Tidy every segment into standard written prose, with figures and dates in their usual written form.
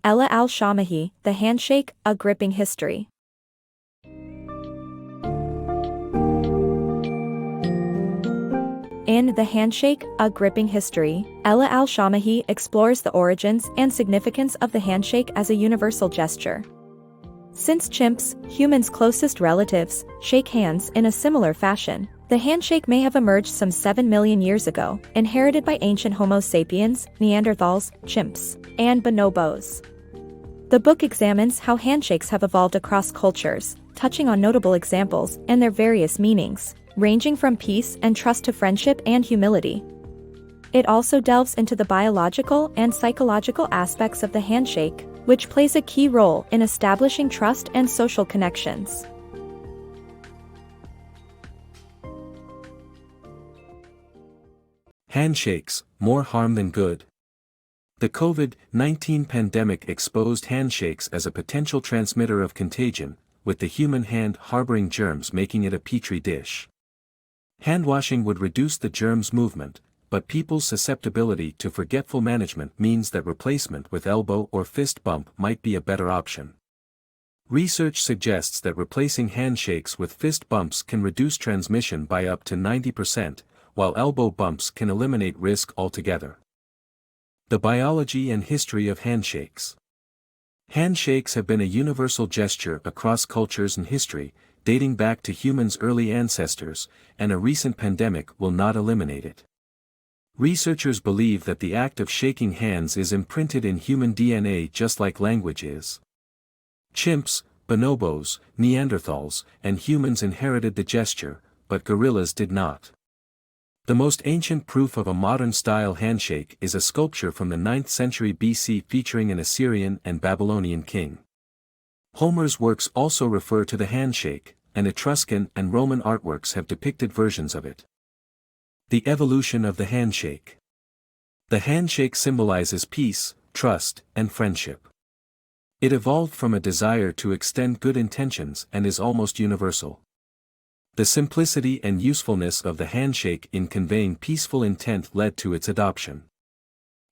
Ella Al-Shamahi, The Handshake, A Gripping History. In The Handshake, A Gripping History, Ella Al-Shamahi explores the origins and significance of the handshake as a universal gesture. Since chimps, humans' closest relatives, shake hands in a similar fashion, the handshake may have emerged some 7 million years ago, inherited by ancient Homo sapiens, Neanderthals, chimps, and bonobos. The book examines how handshakes have evolved across cultures, touching on notable examples and their various meanings, ranging from peace and trust to friendship and humility. It also delves into the biological and psychological aspects of the handshake, which plays a key role in establishing trust and social connections. Handshakes, more harm than good. The COVID-19 pandemic exposed handshakes as a potential transmitter of contagion, with the human hand harboring germs making it a petri dish. Handwashing would reduce the germs' movement, but people's susceptibility to forgetful management means that replacement with elbow or fist bump might be a better option. Research suggests that replacing handshakes with fist bumps can reduce transmission by up to 90%, while elbow bumps can eliminate risk altogether. The biology and history of handshakes. Handshakes have been a universal gesture across cultures and history, dating back to humans' early ancestors, and a recent pandemic will not eliminate it. Researchers believe that the act of shaking hands is imprinted in human DNA just like language is. Chimps, bonobos, Neanderthals, and humans inherited the gesture, but gorillas did not. The most ancient proof of a modern-style handshake is a sculpture from the 9th century BC featuring an Assyrian and Babylonian king. Homer's works also refer to the handshake, and Etruscan and Roman artworks have depicted versions of it. The evolution of the handshake. The handshake symbolizes peace, trust, and friendship. It evolved from a desire to extend good intentions and is almost universal. The simplicity and usefulness of the handshake in conveying peaceful intent led to its adoption.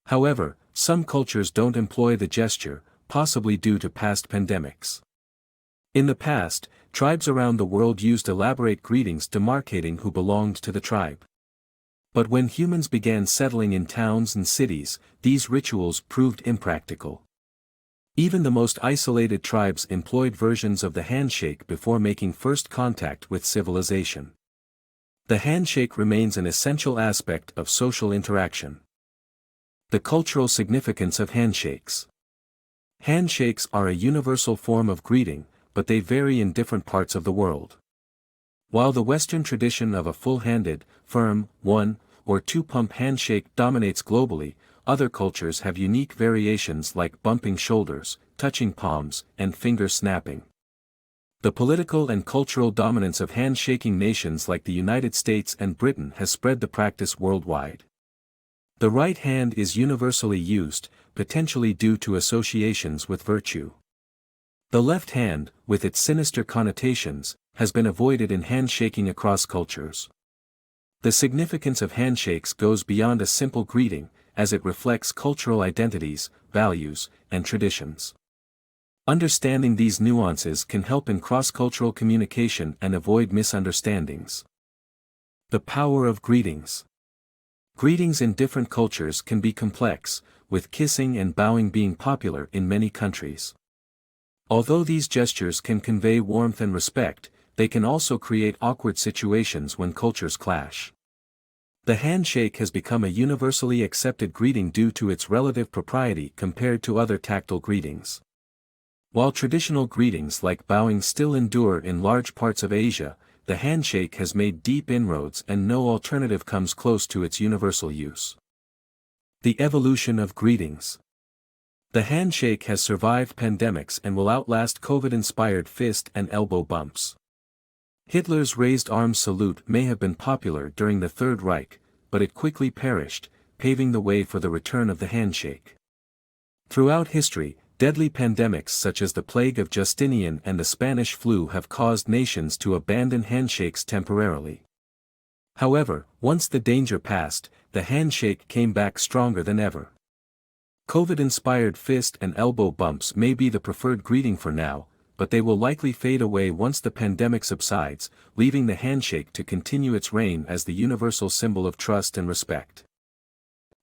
However, some cultures don't employ the gesture, possibly due to past pandemics. In the past, tribes around the world used elaborate greetings demarcating who belonged to the tribe. But when humans began settling in towns and cities, these rituals proved impractical. Even the most isolated tribes employed versions of the handshake before making first contact with civilization. The handshake remains an essential aspect of social interaction. The cultural significance of handshakes. Handshakes are a universal form of greeting, but they vary in different parts of the world. While the Western tradition of a full-handed, firm, one- or two-pump handshake dominates globally, other cultures have unique variations like bumping shoulders, touching palms, and finger snapping. The political and cultural dominance of handshaking nations like the United States and Britain has spread the practice worldwide. The right hand is universally used, potentially due to associations with virtue. The left hand, with its sinister connotations, has been avoided in handshaking across cultures. The significance of handshakes goes beyond a simple greeting, as it reflects cultural identities, values, and traditions. Understanding these nuances can help in cross-cultural communication and avoid misunderstandings. The power of greetings. Greetings in different cultures can be complex, with kissing and bowing being popular in many countries. Although these gestures can convey warmth and respect, they can also create awkward situations when cultures clash. The handshake has become a universally accepted greeting due to its relative propriety compared to other tactile greetings. While traditional greetings like bowing still endure in large parts of Asia, the handshake has made deep inroads and no alternative comes close to its universal use. The evolution of greetings. The handshake has survived pandemics and will outlast COVID-inspired fist and elbow bumps. Hitler's raised arms salute may have been popular during the Third Reich, but it quickly perished, paving the way for the return of the handshake. Throughout history, deadly pandemics such as the plague of Justinian and the Spanish flu have caused nations to abandon handshakes temporarily. However, once the danger passed, the handshake came back stronger than ever. COVID-inspired fist and elbow bumps may be the preferred greeting for now, but they will likely fade away once the pandemic subsides, leaving the handshake to continue its reign as the universal symbol of trust and respect.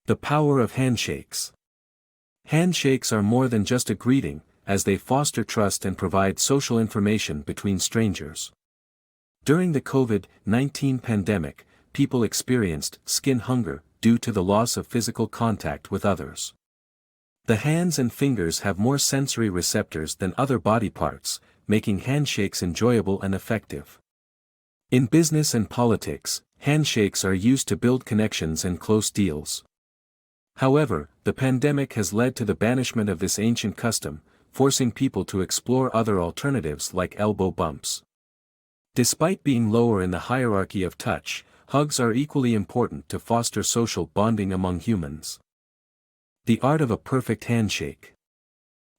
The power of handshakes. Handshakes are more than just a greeting, as they foster trust and provide social information between strangers. During the COVID-19 pandemic, people experienced skin hunger due to the loss of physical contact with others. The hands and fingers have more sensory receptors than other body parts, making handshakes enjoyable and effective. In business and politics, handshakes are used to build connections and close deals. However, the pandemic has led to the banishment of this ancient custom, forcing people to explore other alternatives like elbow bumps. Despite being lower in the hierarchy of touch, hugs are equally important to foster social bonding among humans. The art of a perfect handshake.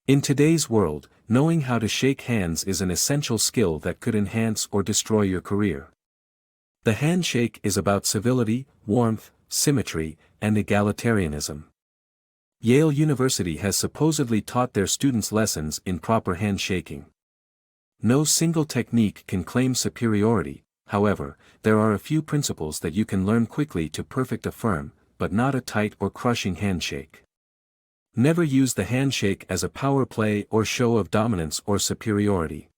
In today's world, knowing how to shake hands is an essential skill that could enhance or destroy your career. The handshake is about civility, warmth, symmetry, and egalitarianism. Yale University has supposedly taught their students lessons in proper handshaking. No single technique can claim superiority, however, there are a few principles that you can learn quickly to perfect a firm, but not a tight or crushing handshake. Never use the handshake as a power play or show of dominance or superiority.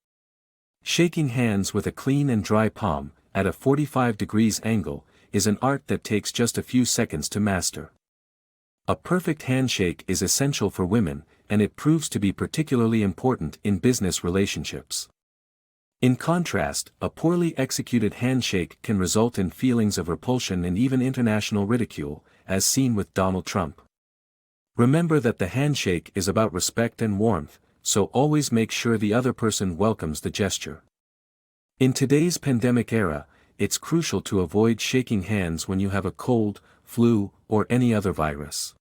Shaking hands with a clean and dry palm, at a 45 degrees angle, is an art that takes just a few seconds to master. A perfect handshake is essential for women, and it proves to be particularly important in business relationships. In contrast, a poorly executed handshake can result in feelings of repulsion and even international ridicule, as seen with Donald Trump. Remember that the handshake is about respect and warmth, so always make sure the other person welcomes the gesture. In today's pandemic era, it's crucial to avoid shaking hands when you have a cold, flu, or any other virus.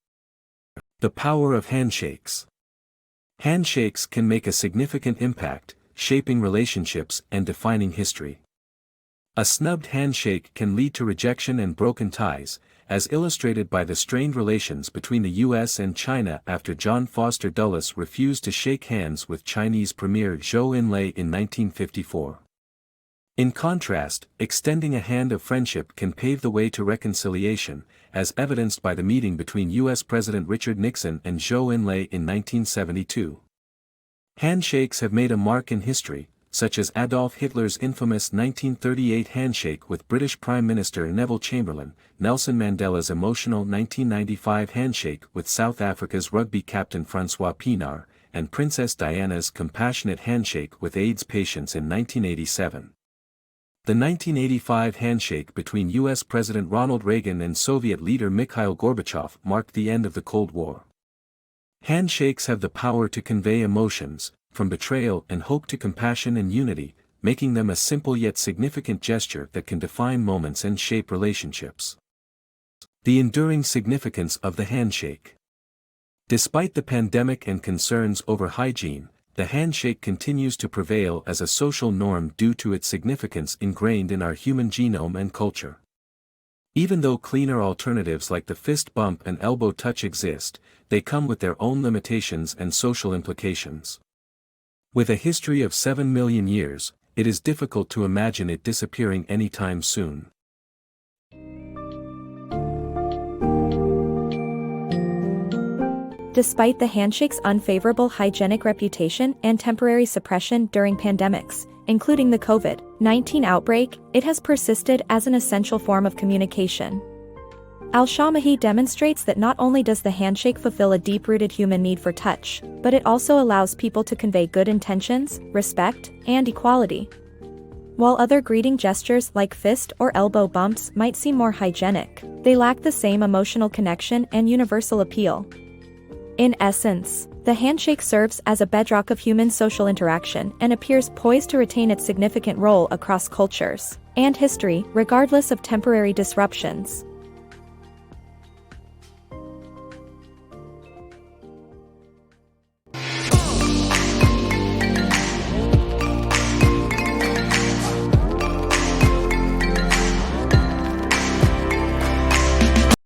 The power of handshakes. Handshakes can make a significant impact, shaping relationships and defining history. A snubbed handshake can lead to rejection and broken ties, as illustrated by the strained relations between the US and China after John Foster Dulles refused to shake hands with Chinese Premier Zhou Enlai in 1954. In contrast, extending a hand of friendship can pave the way to reconciliation, as evidenced by the meeting between US President Richard Nixon and Zhou Enlai in 1972. Handshakes have made a mark in history, such as Adolf Hitler's infamous 1938 handshake with British Prime Minister Neville Chamberlain, Nelson Mandela's emotional 1995 handshake with South Africa's rugby captain Francois Pienaar, and Princess Diana's compassionate handshake with AIDS patients in 1987. The 1985 handshake between US President Ronald Reagan and Soviet leader Mikhail Gorbachev marked the end of the Cold War. Handshakes have the power to convey emotions, from betrayal and hope to compassion and unity, making them a simple yet significant gesture that can define moments and shape relationships. The enduring significance of the handshake. Despite the pandemic and concerns over hygiene, the handshake continues to prevail as a social norm due to its significance ingrained in our human genome and culture. Even though cleaner alternatives like the fist bump and elbow touch exist, they come with their own limitations and social implications. With a history of 7 million years, it is difficult to imagine it disappearing anytime soon. Despite the handshake's unfavorable hygienic reputation and temporary suppression during pandemics, including the COVID-19 outbreak, it has persisted as an essential form of communication. Al-Shamahi demonstrates that not only does the handshake fulfill a deep-rooted human need for touch, but it also allows people to convey good intentions, respect, and equality. While other greeting gestures like fist or elbow bumps might seem more hygienic, they lack the same emotional connection and universal appeal. In essence, the handshake serves as a bedrock of human social interaction and appears poised to retain its significant role across cultures and history, regardless of temporary disruptions.